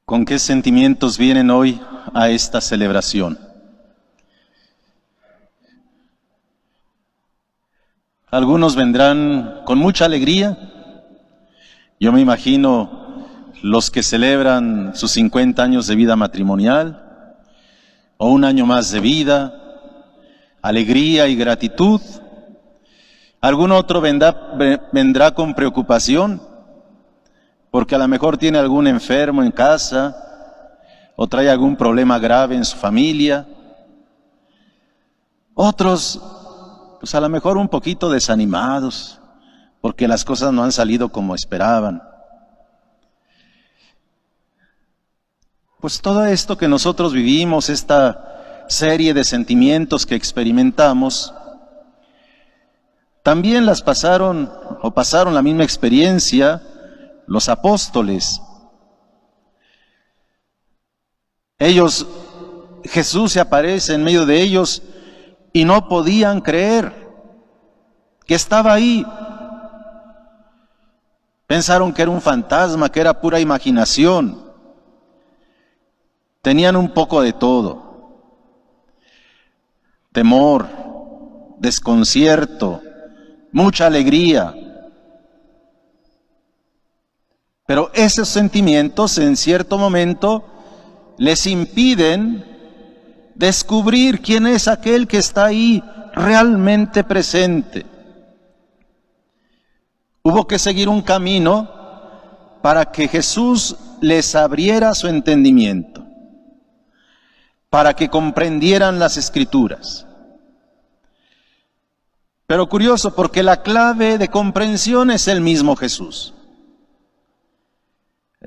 ¿Con qué sentimientos vienen hoy a esta celebración? Algunos vendrán con mucha alegría. Yo me imagino los que celebran sus 50 años de vida matrimonial o un año más de vida, alegría y gratitud. Algún otro vendrá con preocupación, porque a lo mejor tiene algún enfermo en casa o trae algún problema grave en su familia. Otros, pues a lo mejor un poquito desanimados, porque las cosas no han salido como esperaban. Pues todo esto que nosotros vivimos, esta serie de sentimientos que experimentamos, también las pasaron la misma experiencia los apóstoles. Jesús se aparece en medio de ellos y no podían creer que estaba ahí. Pensaron que era un fantasma, que era pura imaginación. Tenían un poco de todo: temor, desconcierto, mucha alegría. Pero esos sentimientos en cierto momento les impiden descubrir quién es aquel que está ahí realmente presente. Hubo que seguir un camino para que Jesús les abriera su entendimiento, para que comprendieran las Escrituras. Pero curioso, porque la clave de comprensión es el mismo Jesús.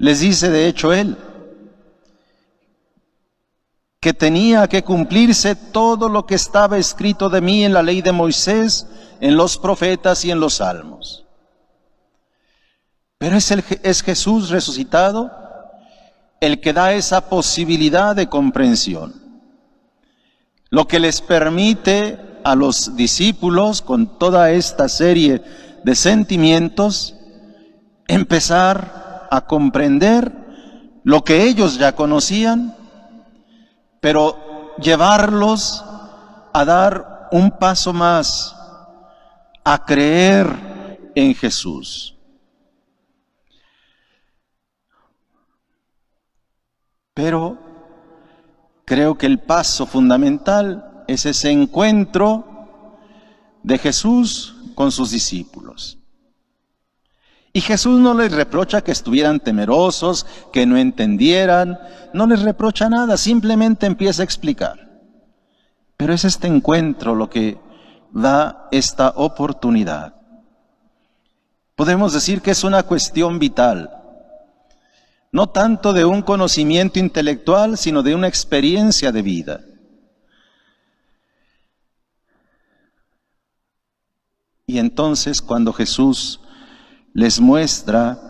Les dice de hecho Él que tenía que cumplirse todo lo que estaba escrito de mí en la ley de Moisés, en los profetas y en los salmos. Pero es Jesús resucitado el que da esa posibilidad de comprensión, lo que les permite a los discípulos, con toda esta serie de sentimientos, empezar a comprender lo que ellos ya conocían, pero llevarlos a dar un paso más, a creer en Jesús. Pero creo que el paso fundamental es ese encuentro de Jesús con sus discípulos. Y Jesús no les reprocha que estuvieran temerosos, que no entendieran, no les reprocha nada, simplemente empieza a explicar. Pero es este encuentro lo que da esta oportunidad. Podemos decir que es una cuestión vital, no tanto de un conocimiento intelectual, sino de una experiencia de vida. Y entonces, cuando Jesús les muestra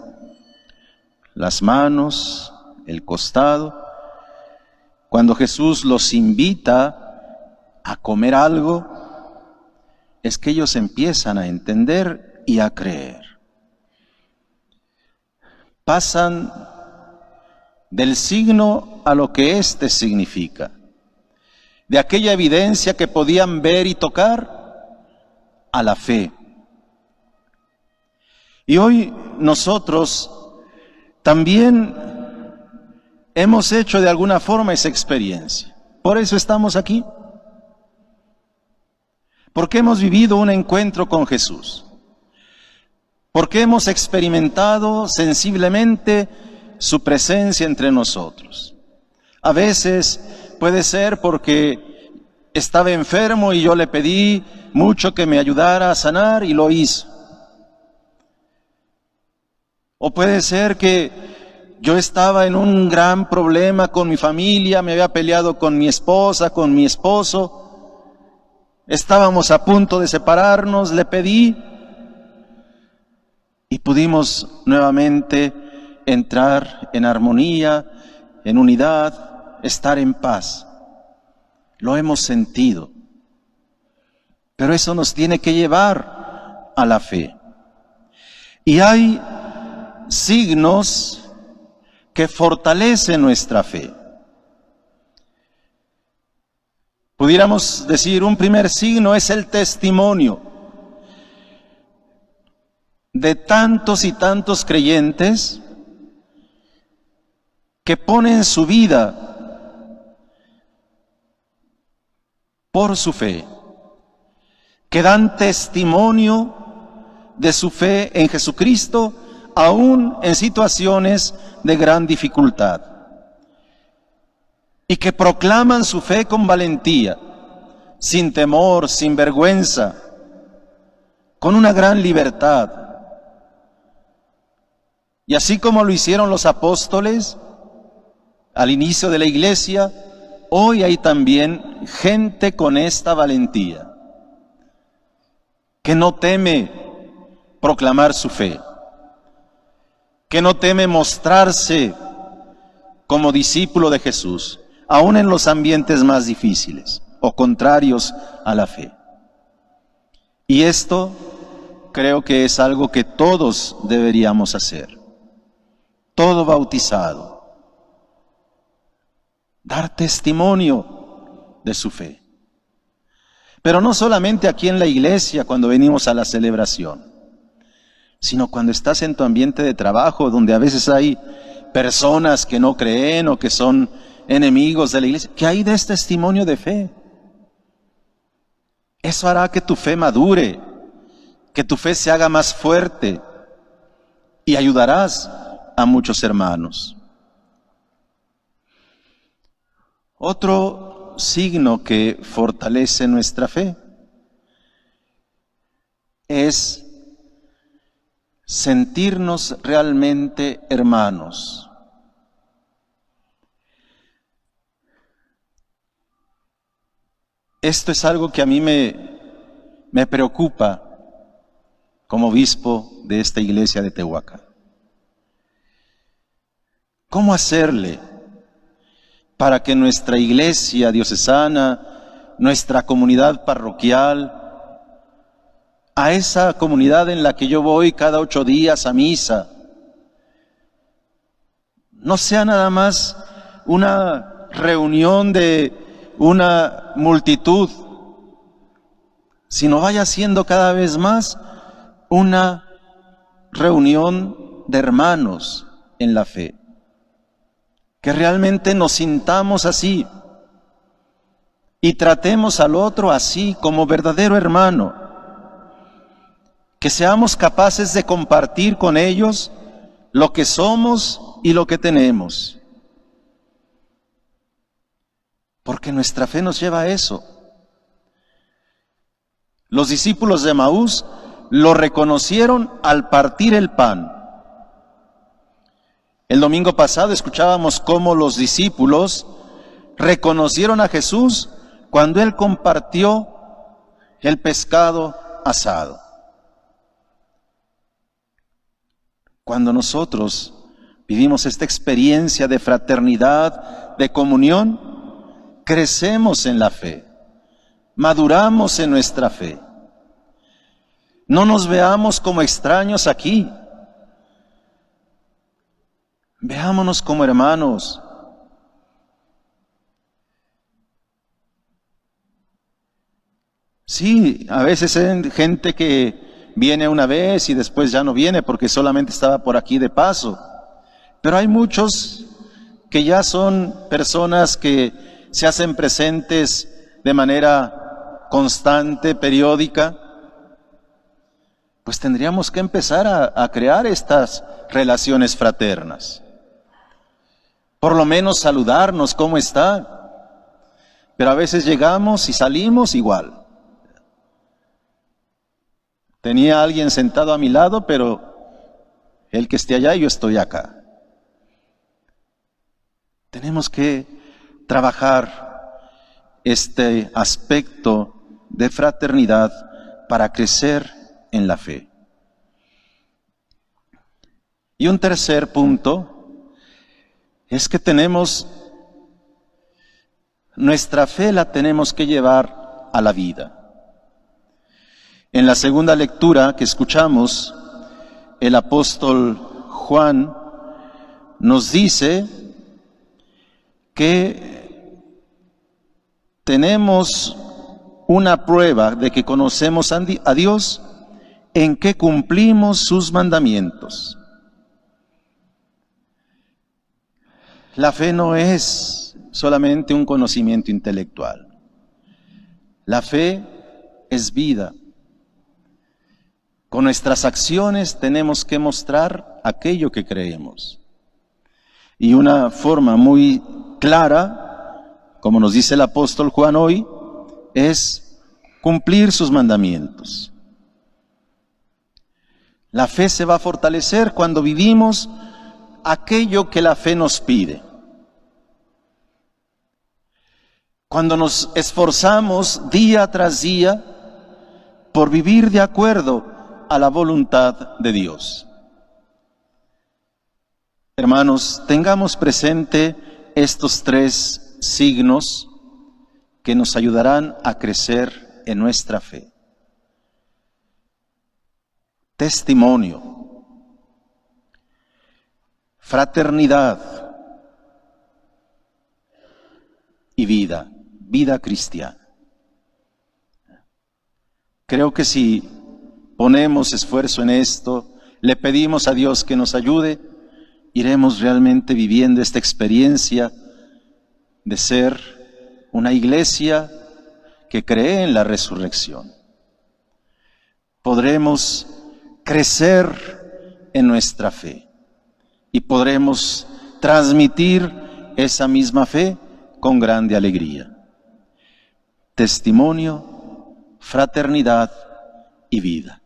las manos, el costado, cuando Jesús los invita a comer algo, es que ellos empiezan a entender y a creer. Pasan del signo a lo que éste significa, de aquella evidencia que podían ver y tocar, a la fe. Y hoy nosotros también hemos hecho de alguna forma esa experiencia. Por eso estamos aquí. Porque hemos vivido un encuentro con Jesús. Porque hemos experimentado sensiblemente su presencia entre nosotros. A veces puede ser porque estaba enfermo y yo le pedí mucho que me ayudara a sanar y lo hizo. O puede ser que yo estaba en un gran problema con mi familia, me había peleado con mi esposa, con mi esposo, estábamos a punto de separarnos, le pedí y pudimos nuevamente entrar en armonía, en unidad, estar en paz. Lo hemos sentido, pero eso nos tiene que llevar a la fe. Y hay signos que fortalece nuestra fe. Pudiéramos decir, un primer signo es el testimonio de tantos y tantos creyentes que ponen su vida por su fe, que dan testimonio de su fe en Jesucristo, aún en situaciones de gran dificultad, y que proclaman su fe con valentía, sin temor, sin vergüenza, con una gran libertad. Y así como lo hicieron los apóstoles al inicio de la iglesia, hoy hay también gente con esta valentía, que no teme proclamar su fe, que no teme mostrarse como discípulo de Jesús, aún en los ambientes más difíciles o contrarios a la fe. Y esto creo que es algo que todos deberíamos hacer, todo bautizado, dar testimonio de su fe. Pero no solamente aquí en la iglesia cuando venimos a la celebración, sino cuando estás en tu ambiente de trabajo, donde a veces hay personas que no creen o que son enemigos de la iglesia, que ahí des testimonio de fe. Eso hará que tu fe madure, que tu fe se haga más fuerte y ayudarás a muchos hermanos. Otro signo que fortalece nuestra fe es sentirnos realmente hermanos. Esto es algo que a mí me preocupa como obispo de esta iglesia de Tehuacán. ¿Cómo hacerle para que nuestra iglesia diocesana, nuestra comunidad parroquial, a esa comunidad en la que yo voy cada 8 días a misa, no sea nada más una reunión de una multitud, sino vaya siendo cada vez más una reunión de hermanos en la fe? Que realmente nos sintamos así y tratemos al otro así, como verdadero hermano. Que seamos capaces de compartir con ellos lo que somos y lo que tenemos. Porque nuestra fe nos lleva a eso. Los discípulos de Emaús lo reconocieron al partir el pan. El domingo pasado escuchábamos cómo los discípulos reconocieron a Jesús cuando Él compartió el pescado asado. Cuando nosotros vivimos esta experiencia de fraternidad, de comunión, crecemos en la fe, maduramos en nuestra fe. No nos veamos como extraños aquí. Veámonos como hermanos. Sí, a veces hay gente que viene una vez y después ya no viene porque solamente estaba por aquí de paso. Pero hay muchos que ya son personas que se hacen presentes de manera constante, periódica. Pues tendríamos que empezar a crear estas relaciones fraternas. Por lo menos saludarnos, ¿cómo está? Pero a veces llegamos y salimos igual. Tenía a alguien sentado a mi lado, pero él que esté allá y yo estoy acá. Tenemos que trabajar este aspecto de fraternidad para crecer en la fe. Y un tercer punto es que nuestra fe la tenemos que llevar a la vida. En la segunda lectura que escuchamos, el apóstol Juan nos dice que tenemos una prueba de que conocemos a Dios en que cumplimos sus mandamientos. La fe no es solamente un conocimiento intelectual. La fe es vida. Con nuestras acciones tenemos que mostrar aquello que creemos. Y una forma muy clara, como nos dice el apóstol Juan hoy, es cumplir sus mandamientos. La fe se va a fortalecer cuando vivimos aquello que la fe nos pide. Cuando nos esforzamos día tras día por vivir de acuerdo a la voluntad de Dios. Hermanos, tengamos presente estos tres signos que nos ayudarán a crecer en nuestra fe. Testimonio, fraternidad y vida, vida cristiana. Creo que si ponemos esfuerzo en esto, le pedimos a Dios que nos ayude, iremos realmente viviendo esta experiencia de ser una iglesia que cree en la resurrección. Podremos crecer en nuestra fe y podremos transmitir esa misma fe con grande alegría. Testimonio, fraternidad y vida.